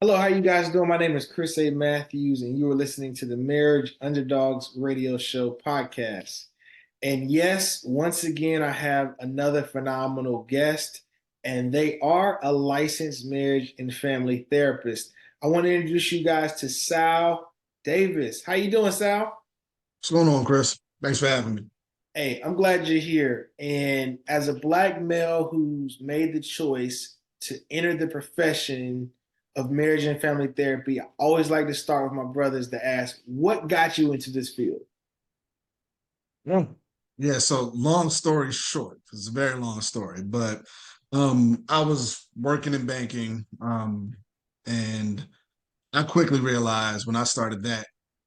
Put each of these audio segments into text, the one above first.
Hello, how you guys doing? My name is Chris A. Matthews, and you are listening to the Marriage Underdogs Radio Show podcast. And yes, once again, I have another phenomenal guest, and they are a licensed marriage and family therapist. I want to introduce you guys to Sal.Davis. How you doing, Sal? What's going on, Chris? Thanks for having me. Hey, I'm glad you're here. And as a black male who's made the choice to enter the profession of marriage and family therapy, I always like to start with my brothers to ask, what got you into this field? Yeah. Yeah, so long story short, it's a very long story, but I was working in banking, and I quickly realized when I started that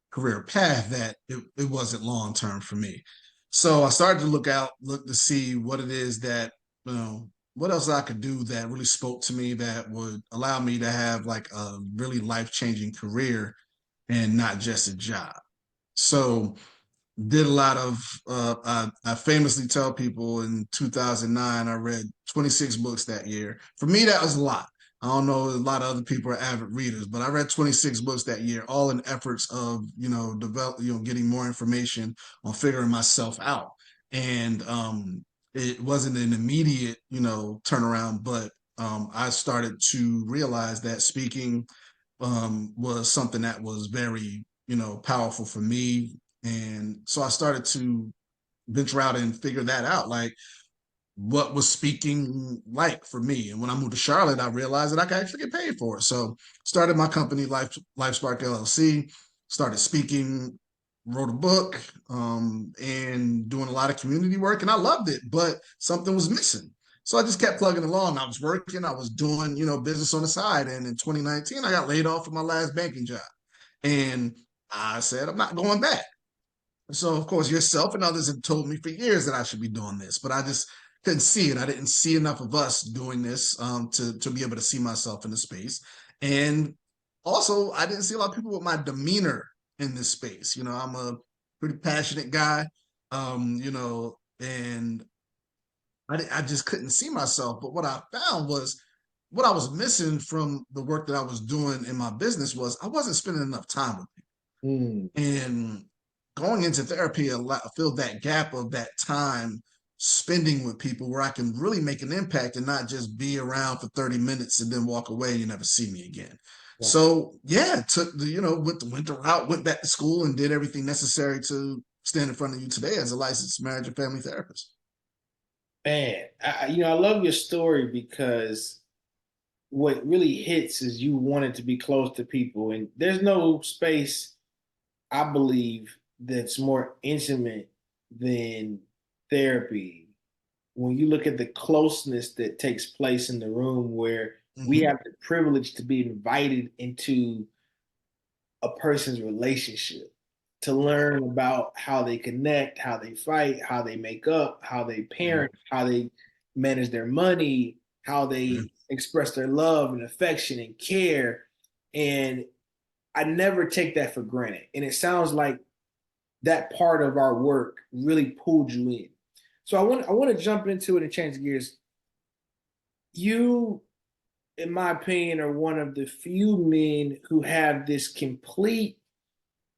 career path that it wasn't long term for me. So I started to look to see what it is that, what else I could do that really spoke to me that would allow me to have like a really life-changing career and not just a job. So did a lot of I famously tell people in 2009 I read 26 books that year. For me, that was a lot. I don't know, a lot of other people are avid readers, but I read 26 books that year, all in efforts of, getting more information on figuring myself out. And it wasn't an immediate, turnaround, but I started to realize that speaking was something that was very, powerful for me. And so I started to venture out and figure that out, like what was speaking like for me. And when I moved to Charlotte, I realized that I could actually get paid for it. So started my company, LifeSpark LLC, started speaking, wrote a book, and doing a lot of community work. And I loved it, but something was missing. So I just kept plugging along. I was working, I was doing, business on the side. And in 2019, I got laid off from my last banking job. And I said, I'm not going back. So, of course, yourself and others have told me for years that I should be doing this, but I just couldn't see it. I didn't see enough of us doing this to be able to see myself in the space. And also, I didn't see a lot of people with my demeanor in this space. I'm a pretty passionate guy, and I just couldn't see myself. But what I found was what I was missing from the work that I was doing in my business was I wasn't spending enough time with people. Mm. And going into therapy filled that gap of that time spending with people where I can really make an impact and not just be around for 30 minutes and then walk away and you never see me again. Yeah. So yeah, took the, went the route, went back to school and did everything necessary to stand in front of you today as a licensed marriage and family therapist. Man, I love your story because what really hits is you wanted to be close to people, and there's no space, I believe, that's more intimate than therapy. When you look at the closeness that takes place in the room where we Mm-hmm. have the privilege to be invited into a person's relationship, to learn about how they connect, how they fight, how they make up, how they Yeah. parent, how they manage their money, how Yeah. they express their love and affection and care. And I never take that for granted. And it sounds like that part of our work really pulled you in. So I want to jump into it and change gears. You, in my opinion, are one of the few men who have this complete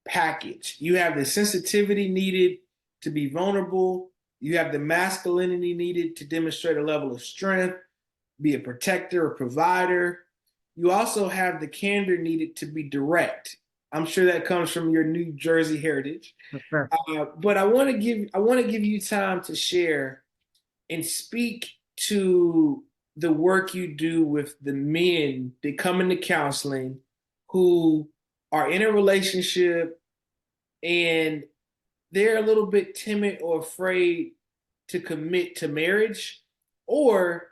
package. You have the sensitivity needed to be vulnerable. You have the masculinity needed to demonstrate a level of strength, be a protector, a provider. You also have the candor needed to be direct. I'm sure that comes from your New Jersey heritage. But I want to give you time to share and speak to the work you do with the men that come into counseling who are in a relationship and they're a little bit timid or afraid to commit to marriage, or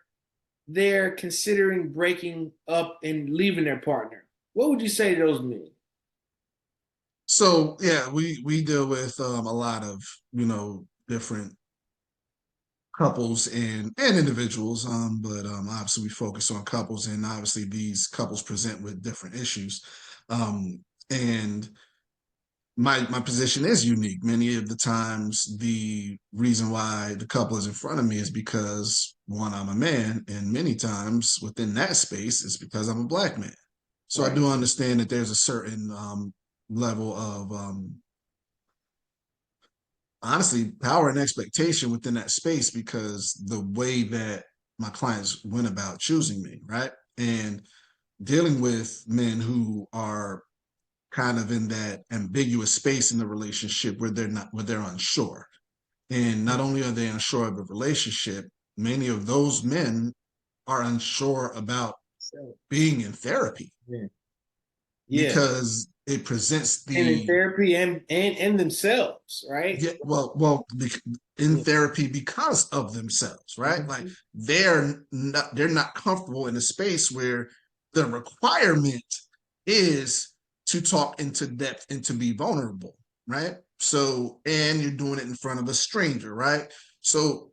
they're considering breaking up and leaving their partner. What would you say to those men? So yeah, we deal with a lot of different couples and individuals, but obviously we focus on couples, and obviously these couples present with different issues, and my position is unique. Many of the times, the reason why the couple is in front of me is because one, I'm a man, and many times within that space, it's because I'm a black man. So I do understand that there's a certain level of honestly power and expectation within that space because the way that my clients went about choosing me, right? And dealing with men who are kind of in that ambiguous space in the relationship where they're unsure. And not only are they unsure of the relationship, many of those men are unsure about being in therapy Yeah. Yeah. because it presents And in the therapy and themselves, right? yeah, in Yeah. therapy because of themselves, right? Like Mhm. they're not comfortable in a space where the requirement is to talk into depth and to be vulnerable, right? So, and you're doing it in front of a stranger, right? So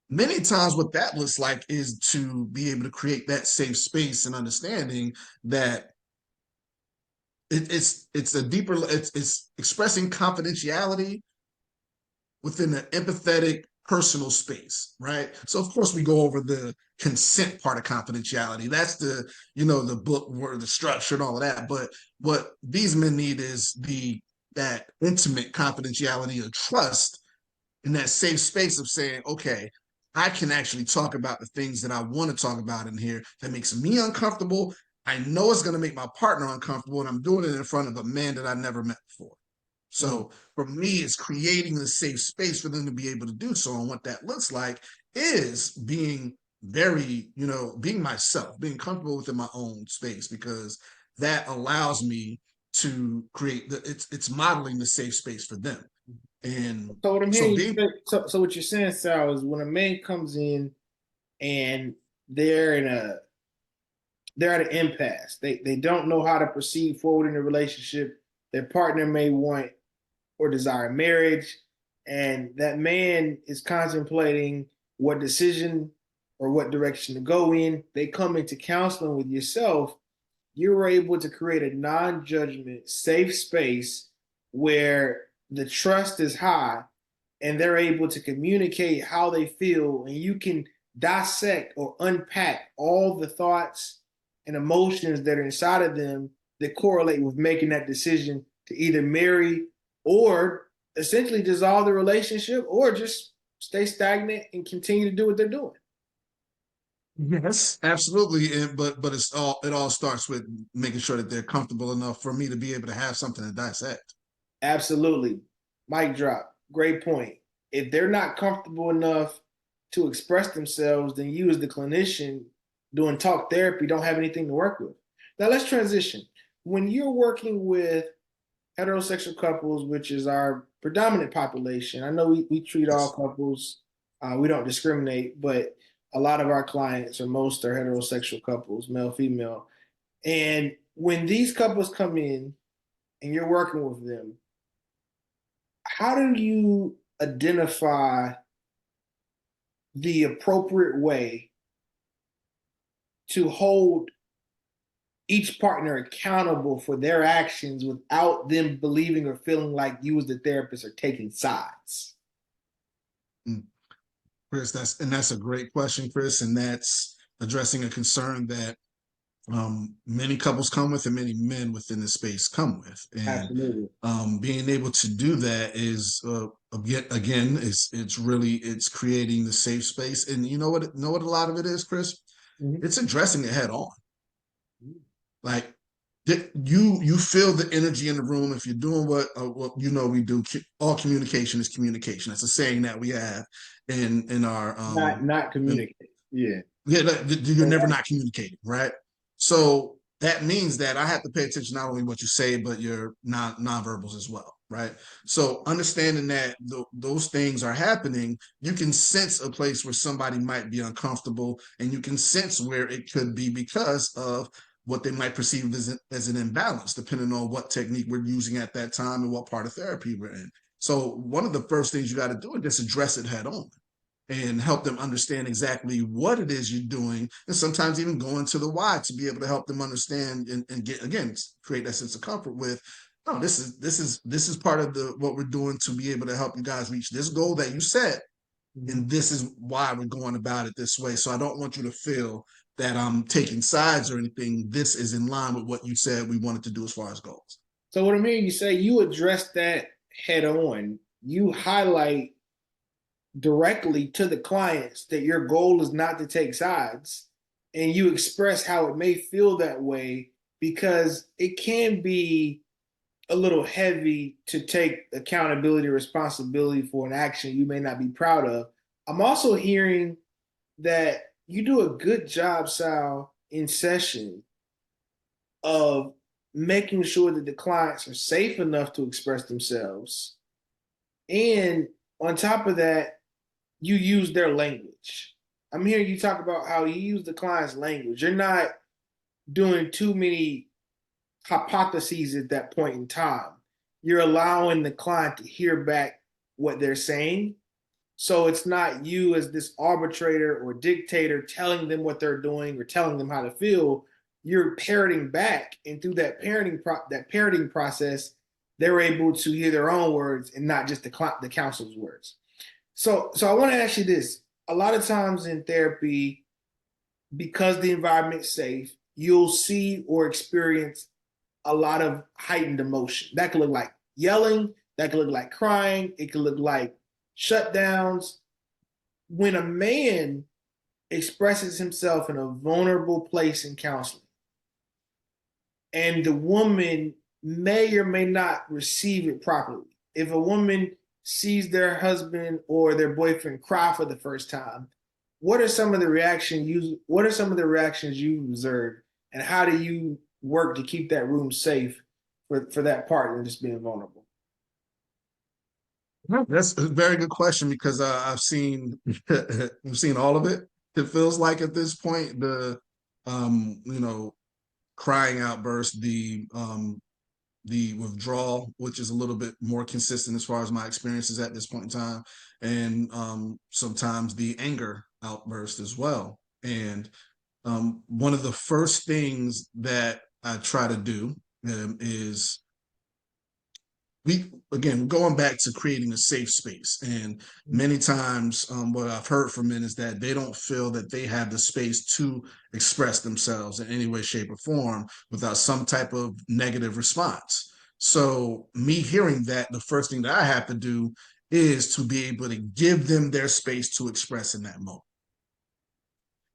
many times what that looks like is to be able to create that safe space and understanding that it's a deeper it's expressing confidentiality within an empathetic personal space, right? So of course we go over the consent part of confidentiality. That's the book where the structure and all of that. But what these men need is that intimate confidentiality of trust in that safe space of saying, okay, I can actually talk about the things that I want to talk about in here that makes me uncomfortable. I know it's going to make my partner uncomfortable, and I'm doing it in front of a man that I never met before. So for me, it's creating a safe space for them to be able to do so. And what that looks like is being being myself, being comfortable within my own space, because that allows me to create it's modeling the safe space for them. And So what I'm so hearing you being say, so what you're saying, Sal, is when a man comes in and they're in a they're at an impasse. They don't know how to proceed forward in the relationship. Their partner may want or desire marriage, and that man is contemplating what decision or what direction to go in. They come into counseling with yourself. You're able to create a non-judgment, safe space where the trust is high and they're able to communicate how they feel, and you can dissect or unpack all the thoughts and emotions that are inside of them that correlate with making that decision to either marry or essentially dissolve the relationship or just stay stagnant and continue to do what they're doing. yes, absolutely. But it all starts with making sure that they're comfortable enough for me to be able to have something to dissect. Absolutely. Mic drop. Great point. If they're not comfortable enough to express themselves, then you, as the clinician doing talk therapy, don't have anything to work with. Now, let's transition. When you're working with heterosexual couples, which is our predominant population, I know we treat all Yes. couples, we don't discriminate, but a lot of our clients or most are heterosexual couples, male, female. And when these couples come in and you're working with them, how do you identify the appropriate way to hold each partner accountable for their actions without them believing or feeling like you as the therapist are taking sides? Mm. Chris, that's a great question, Chris, and that's addressing a concern that many couples come with and many men within the space come with. And Absolutely. being able to do that is again it's creating the safe space. And you know what a lot of it is, Chris? Mhm. It's addressing it head on. Like you feel the energy in the room if you're doing what we do. All communication is communication. That's a saying that we have in our Not communicate. Yeah. yeah, you're never not communicating, right? So that means that I have to pay attention not only what you say, but your nonverbals as well, right? So understanding that those things are happening, you can sense a place where somebody might be uncomfortable, and you can sense where it could be because of what they might perceive as an imbalance, depending on what technique we're using at that time and what part of therapy we're in. So one of the first things you got to do is just address it head on and help them understand exactly what it is you're doing, and sometimes even go into the why to be able to help them understand and get again create that sense of comfort with, no, this is part of what we're doing to be able to help you guys reach this goal that you set. and this is why we're going about it this way. So I don't want you to feel that I'm taking sides or anything. This is in line with what you said we wanted to do as far as goals. So what I'm hearing you say, you address that head on. You highlight directly to the clients that your goal is not to take sides, and you express how it may feel that way because it can be a little heavy to take accountability or responsibility for an action you may not be proud of. I'm also hearing that you do a good job, Sal, in session of making sure that the clients are safe enough to express themselves. And on top of that, you use their language. I'm hearing you talk about how you use the client's language. You're not doing too many hypotheses at that point in time. You're allowing the client to hear back what they're saying. So it's not you as this arbitrator or dictator telling them what they're doing or telling them how to feel. You're parroting back, and through that parroting process, they're able to hear their own words and not just the counselor's words. So I want to ask you this. A lot of times in therapy, because the environment's safe, you'll see or experience a lot of heightened emotion. That could look like yelling, that could look like crying, it could look like shutdowns. When a man expresses himself in a vulnerable place in counseling, and the woman may or may not receive it properly. If a woman sees their husband or their boyfriend cry for the first time, what are some of the reactions you observed, and how do you work to keep that room safe for that partner just being vulnerable? That's a very good question because I've seen I've seen all of it. It feels like at this point you know, crying outburst, the withdrawal, which is a little bit more consistent as far as my experiences at this point in time, and sometimes the anger outburst as well. And one of the first things that I try to do is again going back to creating a safe space. And many times what I've heard from men is that they don't feel that they have the space to express themselves in any way, shape, or form without some type of negative response. So me hearing that, the first thing that I have to do is to be able to give them their space to express in that moment.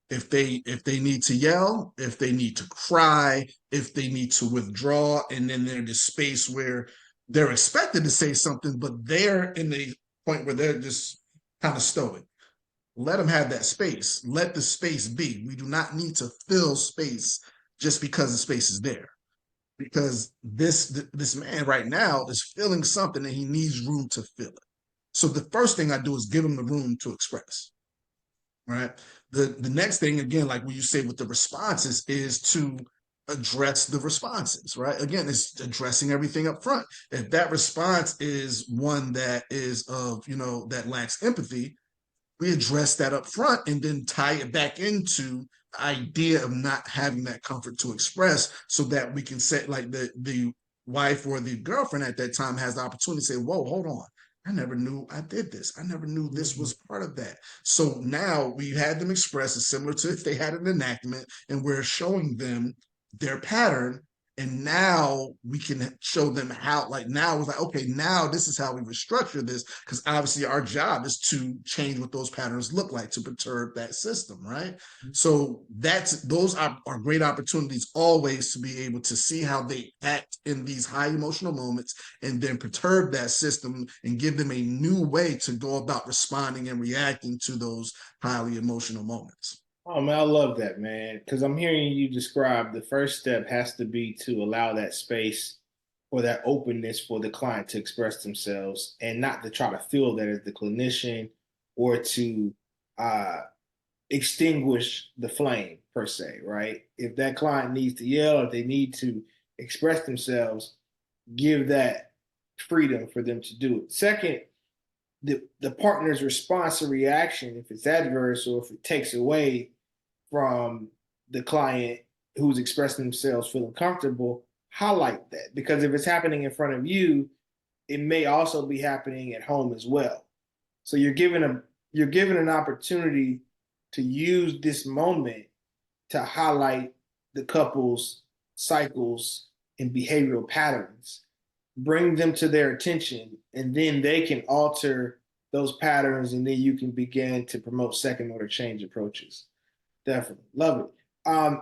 If they need to yell, if they need to cry, if they need to withdraw, and then they're in this space where they're expected to say something, but they're in the point where they're just kind of stoic. Let them have that space. Let the space be. We do not need to fill space just because the space is there. Because this man right now is feeling something and he needs room to fill it. So the first thing I do is give him the room to express. Right. The next thing, again, like what you say with the responses, is to address the responses, right? Again, it's addressing everything up front. If that response is one that is of, that lacks empathy, we address that up front and then tie it back into the idea of not having that comfort to express, so that we can set, like, the wife or the girlfriend at that time has the opportunity to say, whoa, hold on. I never knew I did this. I never knew this was part of that. So now we had them express it, similar to if they had an enactment, and we're showing them their pattern. And now we can show them how, like, now it's like, okay, now this is how we restructure this, because obviously our job is to change what those patterns look like to perturb that system, right? So those are great opportunities always to be able to see how they act in these high emotional moments, and then perturb that system and give them a new way to go about responding and reacting to those highly emotional moments. Oh man, I love that, man. Because I'm hearing you describe the first step has to be to allow that space or that openness for the client to express themselves, and not to try to fill that as the clinician, or to uh, extinguish the flame per se, right? If that client needs to yell, if they need to express themselves, give that freedom for them to do it. Second, the partner's response or reaction, if it's adverse or if it takes away from the client who's expressing themselves feeling comfortable, highlight that. Because if it's happening in front of you, it may also be happening at home as well. So you're giving you're given an opportunity to use this moment to highlight the couple's cycles and behavioral patterns, bring them to their attention, and then they can alter those patterns, and then you can begin to promote second order change approaches. Definitely love it.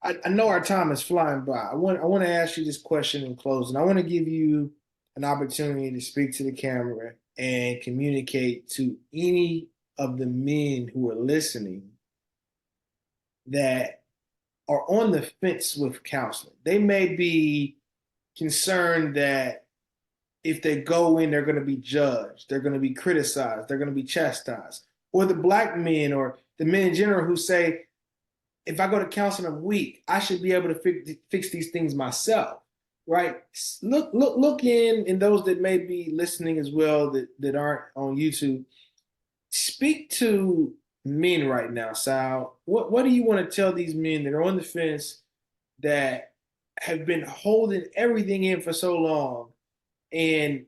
I know our time is flying by. I want to ask you this question in closing. I want to give you an opportunity to speak to the camera and communicate to any of the men who are listening that are on the fence with counseling. They may be concerned that if they go in, they're going to be judged, they're going to be criticized, they're going to be chastised. Or the black men or the men in general who say, if I go to counseling, I'm weak. I should be able to fix these things myself, right? Look in those that may be listening as well that aren't on YouTube. Speak to men right now, Sal. What do you want to tell these men that are on the fence that have been holding everything in for so long and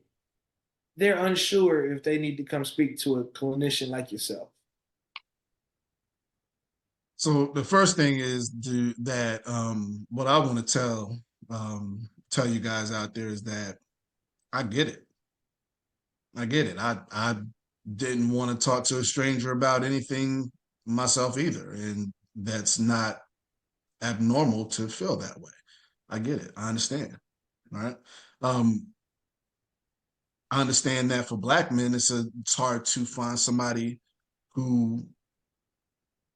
they're unsure if they need to come speak to a clinician like yourself? So the first thing is that what I want to tell you guys out there is that I get it. I get it. I didn't want to talk to a stranger about anything myself either, and that's not abnormal to feel that way. I get it. I understand. Right. I understand that for Black men, it's hard to find somebody who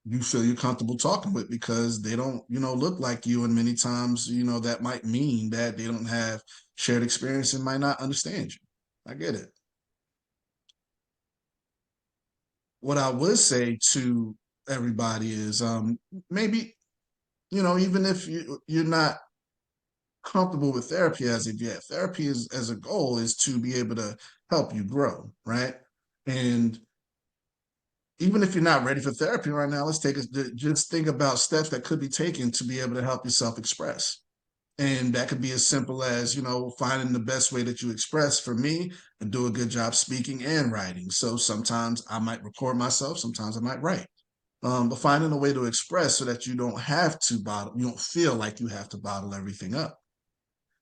you feel you're comfortable talking with because they don't, look like you. And many times, that might mean that they don't have shared experience and might not understand you. I get it. What I would say to everybody is maybe, even if you're not comfortable with therapy as of yet, therapy is, as a goal is to be able to help you grow, right? And even if you're not ready for therapy right now, just think about steps that could be taken to be able to help yourself express. And that could be as simple as, finding the best way that you express. For me, I do a good job speaking and writing. So sometimes I might record myself, sometimes I might write. But finding a way to express so that you don't have to bottle, you don't feel like you have to bottle everything up.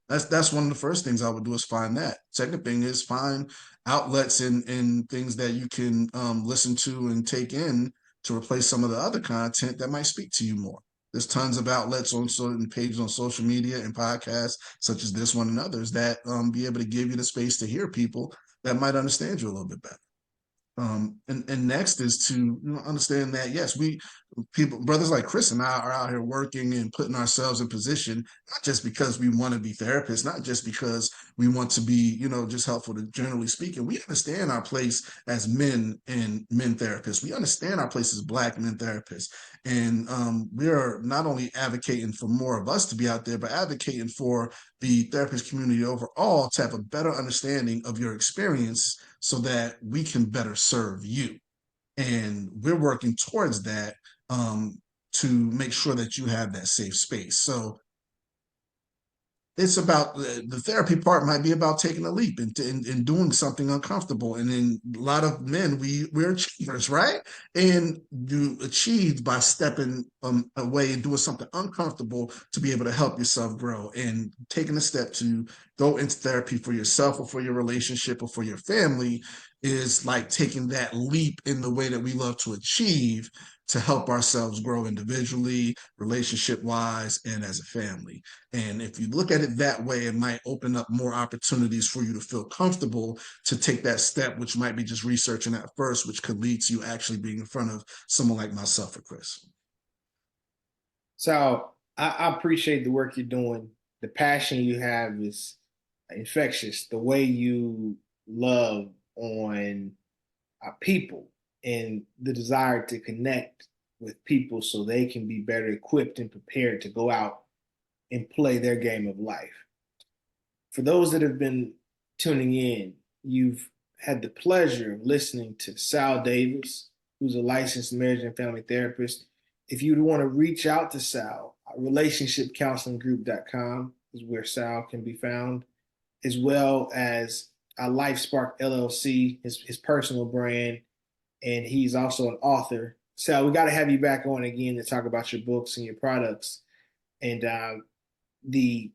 That's one of the first things I would do is find that. Second thing is find outlets and things that you can listen to and take in to replace some of the other content that might speak to you more. There's tons of outlets on certain pages on social media and podcasts such as this one and others that be able to give you the space to hear people that might understand you a little bit better. And next is to understand that yes, brothers like Chris and I are out here working and putting ourselves in position, not just because we want to be therapists, not just because we want to be, just helpful to generally speaking. We understand our place as men and men therapists. We understand our place as Black men therapists. And we are not only advocating for more of us to be out there, but advocating for the therapist community overall to have a better understanding of your experience so that we can better serve you. And we're working towards that to make sure that you have that safe space. So it's about the therapy part might be about taking a leap and doing something uncomfortable. And then a lot of men, we're achievers, right? And you achieve by stepping away and doing something uncomfortable to be able to help yourself grow and taking a step to go into therapy for yourself or for your relationship or for your family is like taking that leap in the way that we love to achieve to help ourselves grow individually, relationship wise, and as a family. And if you look at it that way, it might open up more opportunities for you to feel comfortable to take that step, which might be just researching at first, which could lead to you actually being in front of someone like myself or Chris. So I appreciate the work you're doing. The passion you have is infectious. The way you love on people and the desire to connect with people so they can be better equipped and prepared to go out and play their game of life. For those that have been tuning in, you've had the pleasure of listening to Sal.davis, who's a licensed marriage and family therapist. If you want to reach out to Sal, relationshipcounselinggroup.com is where Sal can be found, as well as LifeSpark LLC, his personal brand, and he's also an author. So we got to have you back on again to talk about your books and your products. And the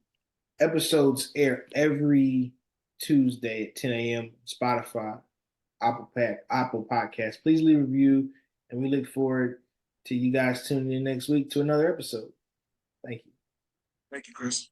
episodes air every Tuesday at 10 a.m. Spotify, Apple Podcast. Please leave a review, and we look forward to you guys tuning in next week to another episode. Thank you. Thank you, Chris.